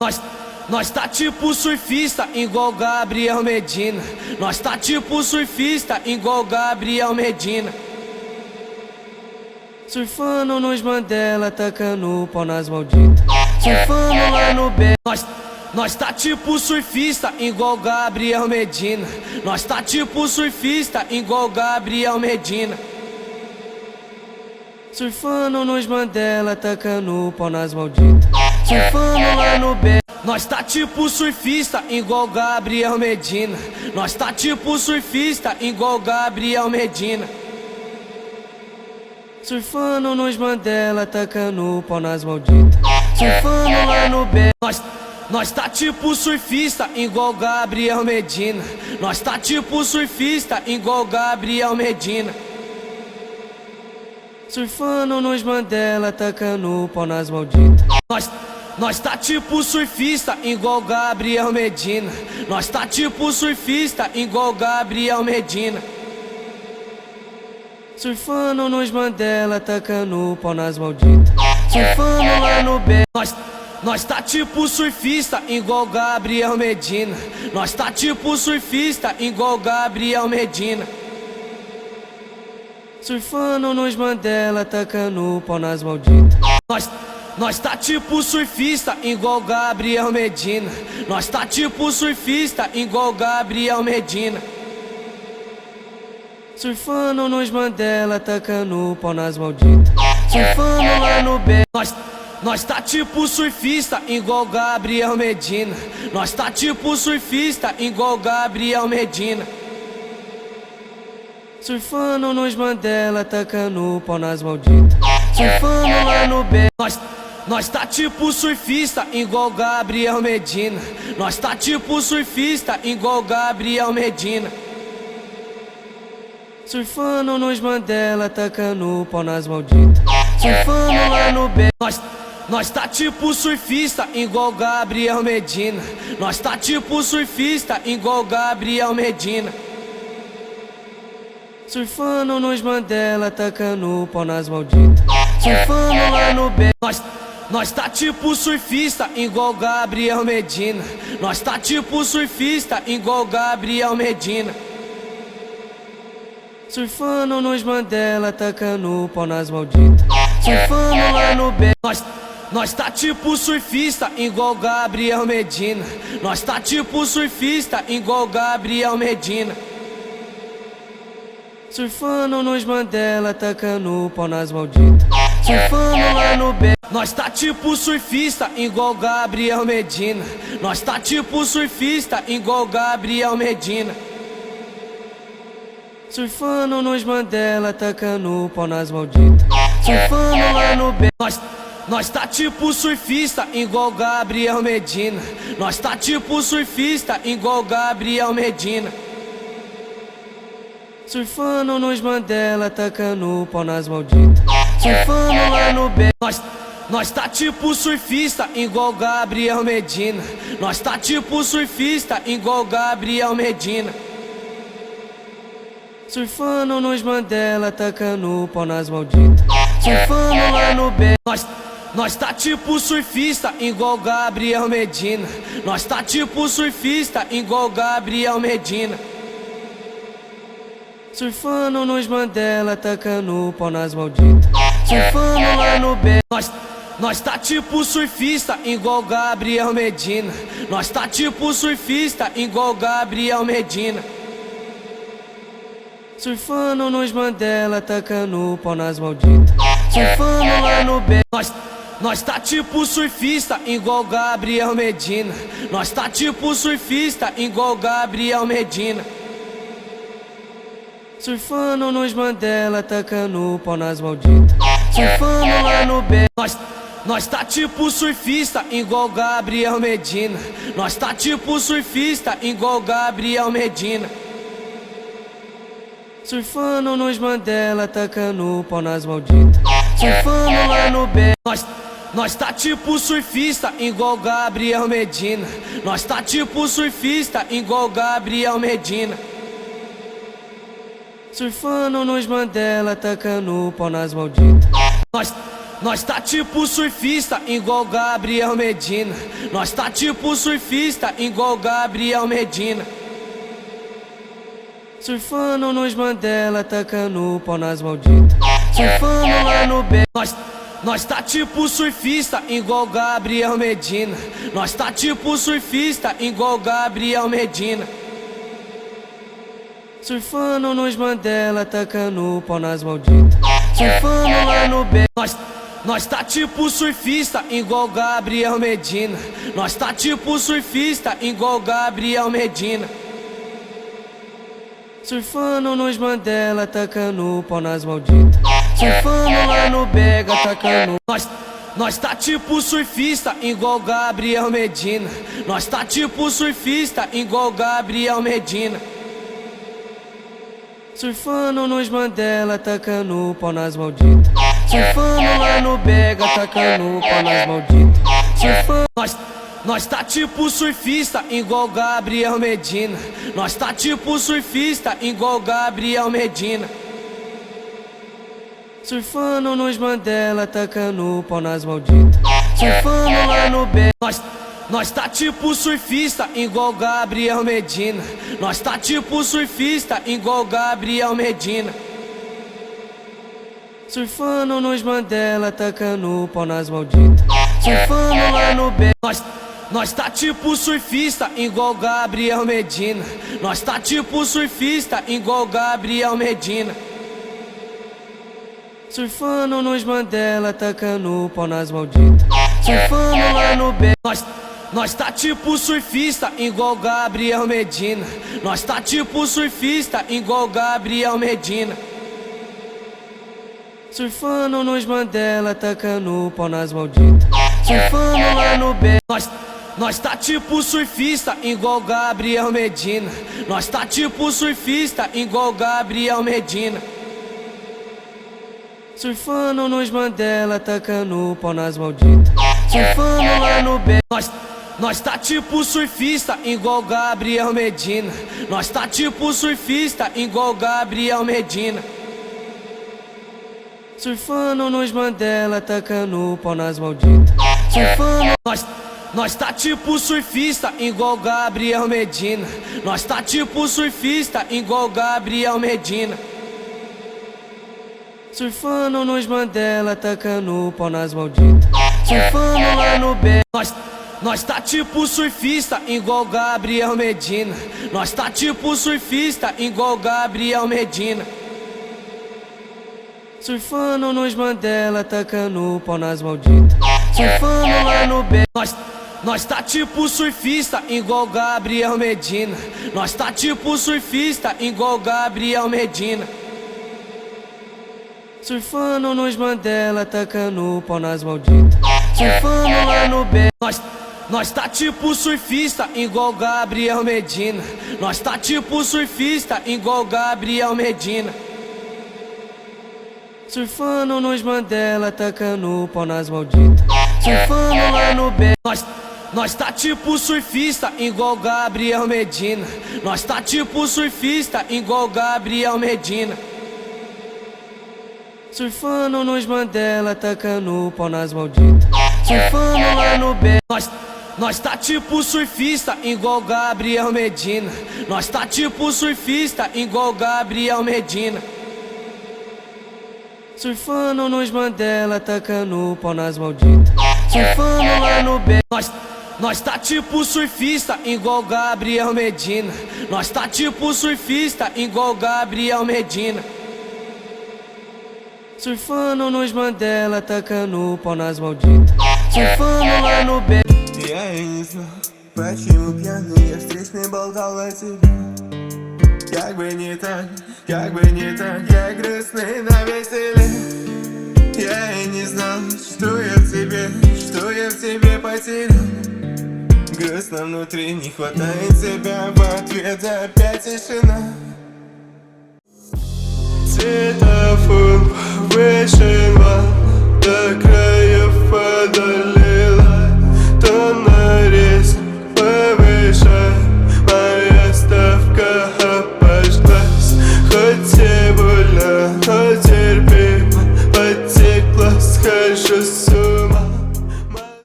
Nós tá tipo surfista igual Gabriel Medina. Nós tá tipo surfista igual Gabriel Medina. Surfando nos Mandela, tacando o pau nas malditas. Surfando lá no B. Nós tá tipo surfista igual Gabriel Medina. Nós tá tipo surfista igual Gabriel Medina. Surfando nos Mandela, tacando o pau nas malditas. Surfando lá no B. Nós tá tipo surfista igual Gabriel Medina. Nós tá tipo surfista igual Gabriel Medina. Surfando nos Mandela, tacando o pau nas malditas. Surfando lá no B. Nós tá tipo surfista igual Gabriel Medina. Nós tá tipo surfista igual Gabriel Medina. Surfando nos Mandela, tacando o pau nas malditas. Nós tá tipo surfista igual Gabriel Medina. Nós tá tipo surfista igual Gabriel Medina. Surfando nos Mandela, tacando o pau nas malditas. Surfando lá no B. Nós tá tipo surfista igual Gabriel Medina. Nós tá tipo surfista igual Gabriel Medina. Surfando nos Mandela, tacando o pau nas malditas. Nós tá tipo surfista igual Gabriel Medina. Nós tá tipo surfista igual Gabriel Medina. Surfando nos Mandela, tacando o pau nas malditas. Surfando lá no B. Nós tá tipo surfista igual Gabriel Medina. Nós tá tipo surfista igual Gabriel Medina. Surfando nos Mandela, tacando o pau nas malditas. Surfando lá no B. Nós tá tipo surfista igual Gabriel Medina. Nós tá tipo surfista igual Gabriel Medina. Surfando nos Mandela, tacando o pau nas malditas. Surfando lá no B. Nós tá tipo surfista igual Gabriel Medina. Nós tá tipo surfista igual Gabriel Medina. Surfando nos Mandela, tacando o pau nas malditas. Surfando lá no B. Nós tá tipo surfista igual Gabriel Medina. Nós tá tipo surfista igual Gabriel Medina. Surfando nos Mandela, tacando o pau nas malditas. Surfando lá no B. Nós tá tipo surfista igual Gabriel Medina. Nós tá tipo surfista igual Gabriel Medina. Surfando nos Mandela, tacando o pau nas malditas. Surfando lá no B. Nós tá tipo surfista igual Gabriel Medina. Nós tá tipo surfista igual Gabriel Medina. Surfando nos Mandela, tacando o pau nas malditas. Surfando lá no B. Nós tá tipo surfista igual Gabriel Medina. Nós tá tipo surfista igual Gabriel Medina. Surfando nos Mandela, tacando o pau nas malditas. Surfando lá no B. Nós tá tipo surfista igual Gabriel Medina. Nós tá tipo surfista igual Gabriel Medina. Surfando nos Mandela, tacando o pau nas malditas. Surfando lá no B. Nós tá tipo surfista igual Gabriel Medina. Nós tá tipo surfista igual Gabriel Medina. Surfando nos Mandela, tacando o pau nas malditas. Surfando lá no B. Nós tá tipo surfista igual Gabriel Medina. Nós tá tipo surfista igual Gabriel Medina. Surfando nos Mandela, tacando o pau nas malditas. Surfando lá no B. Nós tá tipo surfista igual Gabriel Medina. Nós tá tipo surfista igual Gabriel Medina. Surfando nos Mandela, tacando o pau nas malditas. Surfando lá no B. Nós tá tipo surfista igual Gabriel Medina. Nós tá tipo surfista igual Gabriel Medina. Surfando nos Mandela, tacando o pau nas malditas. Surfando lá no B. Nós tá tipo surfista igual Gabriel Medina. Nós tá tipo surfista igual Gabriel Medina. Surfando nos Mandela, tacando o pau nas malditas. Nós tá tipo surfista, igual Gabriel Medina. Nós tá tipo surfista, igual Gabriel Medina. Surfando nos Mandela, tacando pau nas malditas. Surfando lá no B. Nós tá tipo surfista, igual Gabriel Medina. Nós tá tipo surfista, igual Gabriel Medina. Surfando nos Mandela, tacando pau nas malditas. Surfando lá no B. Nós tá tipo surfista, igual Gabriel Medina. Nós tá tipo surfista, igual Gabriel Medina. Surfando nos Mandela, tacando pau nas malditas. Surfando lá no Bega, tacando. Nós tá tipo surfista, igual Gabriel Medina. Nós tá tipo surfista, igual Gabriel Medina. Surfando nos Mandela, tacando pau nas malditas. Surfando lá no Bega, tacando pau nas malditas. Surfando. Nós tá tipo surfista, igual Gabriel Medina. Nós tá tipo surfista, igual Gabriel Medina. Surfando nos Mandela, tacando pau nas malditas. Surfando lá no B. Nós tá tipo surfista, igual Gabriel Medina. Nós tá tipo surfista, igual Gabriel Medina. Surfando nos Mandela, tacando pau nas malditas. Surfando lá no B. Nós tá tipo surfista, igual Gabriel Medina. Nós tá tipo surfista, igual Gabriel Medina. Surfando nos Mandela, tacando pau nas malditas. Surfando lá no B. Nós tá tipo surfista, igual Gabriel Medina. Nós tá tipo surfista, igual Gabriel Medina. Surfando nos Mandela, tacando pau nas malditas. Surfando lá no B. Nós tá tipo surfista, igual Gabriel Medina. Nós tá tipo surfista, igual Gabriel Medina. Surfando nos Mandela, tacando pau nas malditas. Surfando lá no B. Nós tá tipo surfista, igual Gabriel Medina. Nós tá tipo surfista, igual Gabriel Medina. Surfando nos Mandela, tacando pau nas malditas. Surfando. Nós tá tipo surfista, igual Gabriel Medina. Nós tá tipo surfista, igual Gabriel Medina. Surfando nos Mandela, tacando pau nas malditas. Surfando lá no B. Nós tá tipo surfista, igual Gabriel Medina. Nós tá tipo surfista, igual Gabriel Medina. Surfando nos Mandela, tacando pau nas malditas. Surfando lá no B. Nós tá tipo surfista, igual Gabriel Medina. Nós tá tipo surfista, igual Gabriel Medina. Surfando nos Mandela, tacando pau nas malditas. Surfando lá no B. Nós tá tipo surfista, igual Gabriel Medina. Nós tá tipo surfista, igual Gabriel Medina. Surfando nos Mandela, tacando pau nas malditas. Surfando lá no B. Nós tá tipo surfista, igual Gabriel Medina. Nós tá tipo surfista, igual Gabriel Medina. Surfando nos Mandela, tacando pau nas malditas. Surfando lá no B. Nós tá tipo surfista, igual Gabriel Medina. Nós tá tipo surfista, igual Gabriel Medina. Surfando nos Mandela, tacando pau nas malditas. Surfando lá no B. Nós tá tipo surfista, igual Gabriel Medina. Nós tá tipo surfista, igual Gabriel Medina. Surfando nos Mandela, tacando pau nas malditas. Surfando lá no B. Я и не знал, почему пьяный я встречный болтал о тебе. Как бы не так, я грустный на веселе. Я и не знал, что я в тебе потерял. Грустно внутри, не хватает тебя, в ответ опять тишина. Светофор повышен, до краев подали.